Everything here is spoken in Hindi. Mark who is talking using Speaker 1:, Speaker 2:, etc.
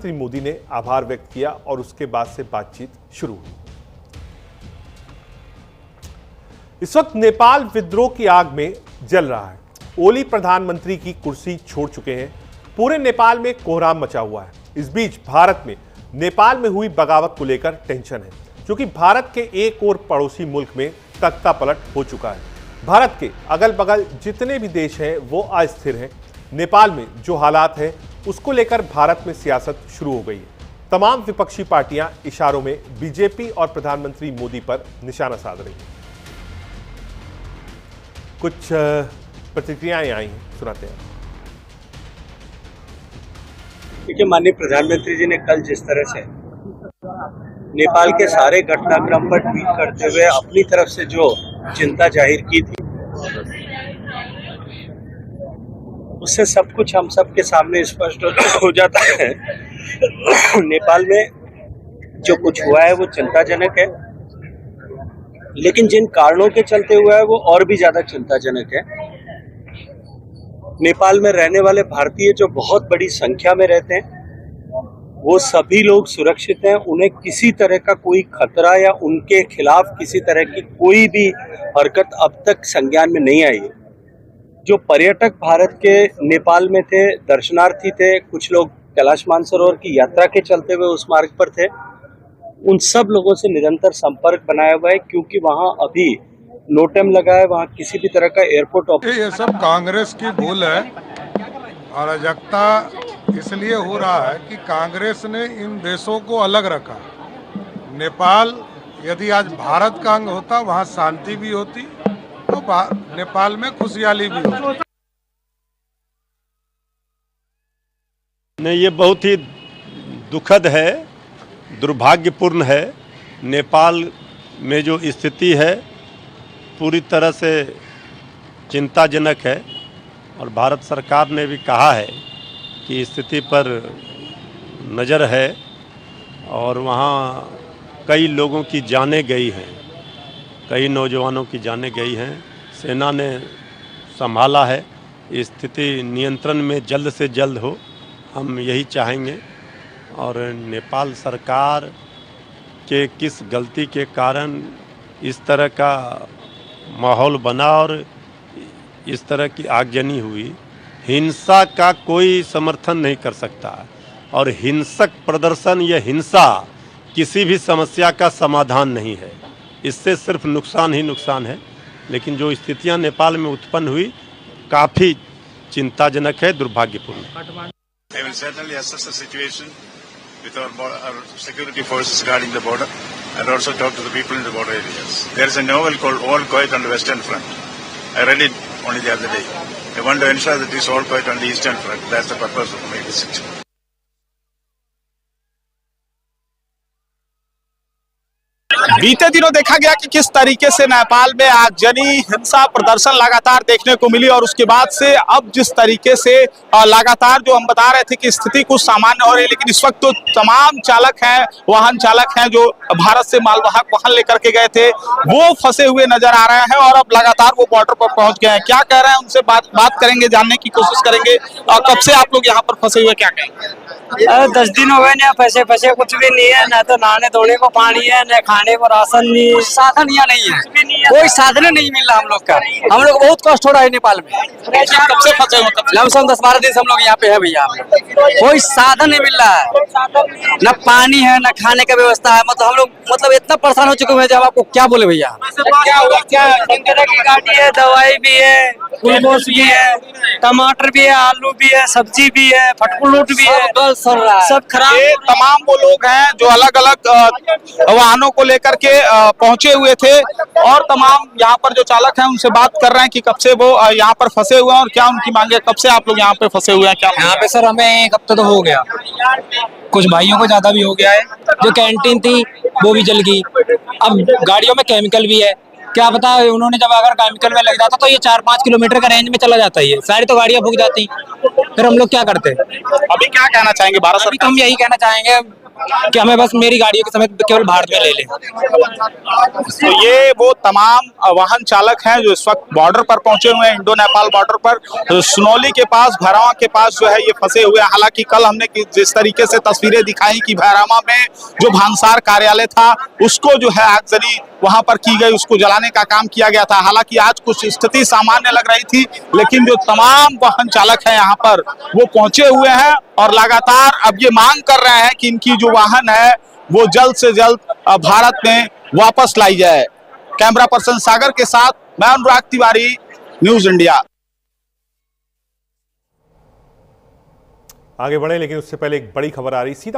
Speaker 1: श्री मोदी ने आभार व्यक्त किया और उसके बाद से बातचीत शुरू हुई। इस वक्त नेपाल विद्रोह की आग में जल रहा है। ओली प्रधानमंत्री की कुर्सी छोड़ चुके हैं। पूरे नेपाल में कोहराम मचा हुआ है। इस बीच भारत में नेपाल में हुई बगावत को लेकर टेंशन है, क्योंकि भारत के एक और पड़ोसी मुल्क में तख्ता पलट हो चुका है। भारत के अगल बगल जितने भी देश हैं वो अस्थिर हैं। नेपाल में जो हालात है उसको लेकर भारत में सियासत शुरू हो गई है। तमाम विपक्षी पार्टियां इशारों में बीजेपी और प्रधानमंत्री मोदी पर निशाना साध रही हैं। कुछ प्रतिक्रियाएं आई हैं, सुनाते हैं।
Speaker 2: देखिए, माननीय प्रधानमंत्री जी ने कल जिस तरह से नेपाल के सारे घटनाक्रम पर ट्वीट करते हुए अपनी तरफ से जो चिंता जाहिर की थी, उससे सब कुछ हम सब के सामने स्पष्ट हो जाता है। नेपाल में जो कुछ हुआ है वो चिंताजनक है, लेकिन जिन कारणों के चलते हुआ है वो और भी ज्यादा चिंताजनक है। नेपाल में रहने वाले भारतीय जो बहुत बड़ी संख्या में रहते हैं, वो सभी लोग सुरक्षित हैं। उन्हें किसी तरह का कोई खतरा या उनके खिलाफ किसी तरह की कोई भी हरकत अब तक संज्ञान में नहीं आई है। जो पर्यटक भारत के नेपाल में थे, दर्शनार्थी थे, कुछ लोग कैलाश मानसरोवर की यात्रा के चलते हुए उस मार्ग पर थे, उन सब लोगों से निरंतर संपर्क बनाया हुआ है, क्योंकि वहां अभी नोटम लगा है, वहां किसी भी तरह का एयरपोर्ट
Speaker 3: ये सब कांग्रेस की भूल है। अराजकता इसलिए हो रहा है कि कांग्रेस ने इन देशों को अलग रखा। नेपाल यदि आज भारत का अंग होता, वहां शांति भी होती, तो नेपाल में खुशहाली भी होती।
Speaker 4: नहीं, ये बहुत ही दुखद है, दुर्भाग्यपूर्ण है। नेपाल में जो स्थिति है पूरी तरह से चिंताजनक है, और भारत सरकार ने भी कहा है कि स्थिति पर नज़र है, और वहाँ कई लोगों की जानें गई हैं, कई नौजवानों की जानें गई हैं। सेना ने संभाला है। स्थिति नियंत्रण में जल्द से जल्द हो, हम यही चाहेंगे। और नेपाल सरकार के किस गलती के कारण इस तरह का माहौल बना और इस तरह की आगजनी हुई, हिंसा का कोई समर्थन नहीं कर सकता, और हिंसक प्रदर्शन या हिंसा किसी भी समस्या का समाधान नहीं है। इससे सिर्फ नुकसान ही नुकसान है। लेकिन जो स्थितियां नेपाल में उत्पन्न हुई काफ़ी चिंताजनक है, दुर्भाग्यपूर्ण।
Speaker 5: I will certainly assess the situation with our security forces guarding the border, and also talk to the people in the border areas. There is a novel called All Quiet on the Western Front. I read it only the other day. I want to ensure that it's all quiet on the Eastern Front. That's the purpose of my visit.
Speaker 6: बीते दिनों देखा गया कि किस तरीके से नेपाल में आगजनी, हिंसा, प्रदर्शन लगातार देखने को मिली, और उसके बाद से अब जिस तरीके से लगातार जो हम बता रहे थे कि स्थिति कुछ सामान्य हो रही है, लेकिन इस वक्त तो तमाम चालक हैं, वाहन चालक हैं जो भारत से मालवाहक वाहन लेकर के गए थे, वो फंसे हुए नजर आ रहे हैं, और अब लगातार वो बॉर्डर पर पहुंच गए हैं। क्या कह रहे हैं, उनसे बात करेंगे, जानने की कोशिश करेंगे। और कब से आप लोग यहाँ पर फंसे हुए, क्या कहेंगे?
Speaker 7: 10 दिन हो गए ना, पैसे कुछ भी नहीं है, ना तो नहाने धोने को पानी है, ना खाने को राशन नहीं, कुछ साधन यहाँ नहीं है, कोई साधन नहीं मिल रहा हम लोग का। हम लोग बहुत कष्ट हो रहा है नेपाल में।
Speaker 6: कब से फंसे हुए?
Speaker 7: लमसम 10-12 दिन से हम लोग यहाँ पे है भैया। कोई साधन नहीं मिल रहा है, न पानी है, न खाने का व्यवस्था है। मतलब हम लोग इतना परेशान हो चुके हैं, जब आपको क्या बोले भैया। क्या की गाड़ी है, दवाई भी है, ग्लूकोज भी है, टमाटर भी है, आलू भी है, सब्जी भी है, फटकुलूट भी है, सब खराब।
Speaker 6: ये तमाम वो लोग हैं जो अलग अलग वाहनों को लेकर के पहुंचे हुए थे, और तमाम यहाँ पर जो चालक हैं उनसे बात कर रहे हैं कि कब से वो यहाँ पर फंसे हुए हैं और क्या उनकी मांगे। कब से आप लोग यहाँ पे फंसे हुए हैं? क्या
Speaker 7: यहाँ पे सर हमें 1 हफ्ता तो हो गया, कुछ भाइयों को ज्यादा भी हो गया है। जो कैंटीन थी वो भी जल गई, अब गाड़ियों में केमिकल भी है,
Speaker 8: क्या पता उन्होंने जब अगर केमिकल में लग जाता तो ये 4-5 किलोमीटर का रेंज में चला जाता है, ये सारी तो गाड़ियां फूक जाती, फिर हम लोग क्या करते?
Speaker 6: अभी क्या कहना चाहेंगे भारत
Speaker 8: अभी तो
Speaker 6: सरकार?
Speaker 8: हम यही कहना चाहेंगे कि हमें बस मेरी गाड़ियों के समेत केवल भारत में ले लें।
Speaker 6: तो ये वो तमाम वाहन चालक हैं जो इस वक्त बॉर्डर पर पहुंचे हुए हैं, इंडो नेपाल बॉर्डर पर, तो सुनौली के पास, भैरवा के पास जो है ये फंसे हुए हैं। हालांकि कल हमने जिस तरीके से तस्वीरें दिखाई कि भैरवा में जो भांसार कार्यालय था उसको जो है आगजनी वहां पर की गई, उसको जलाने का काम किया गया था। हालांकि आज कुछ स्थिति सामान्य लग रही थी, लेकिन जो तमाम वाहन चालक हैं यहाँ पर वो पहुंचे हुए हैं और लगातार अब ये मांग कर रहे हैं कि इनकी जो वाहन है वो जल्द से जल्द भारत में वापस लाई जाए। कैमरा पर्सन सागर के साथ मैं अनुराग तिवारी, न्यूज इंडिया।
Speaker 1: आगे बढ़े लेकिन उससे पहले एक बड़ी खबर आ रही सीधा